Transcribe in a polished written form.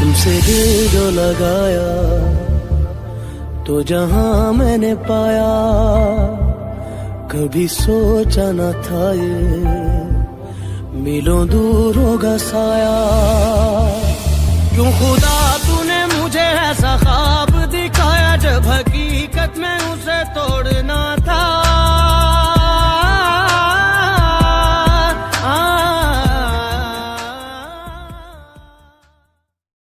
तुमसे दिल जो लगाया तो जहां मैंने पाया, कभी सोचा न था ये मीलों दूर होगा साया। क्यों खुदा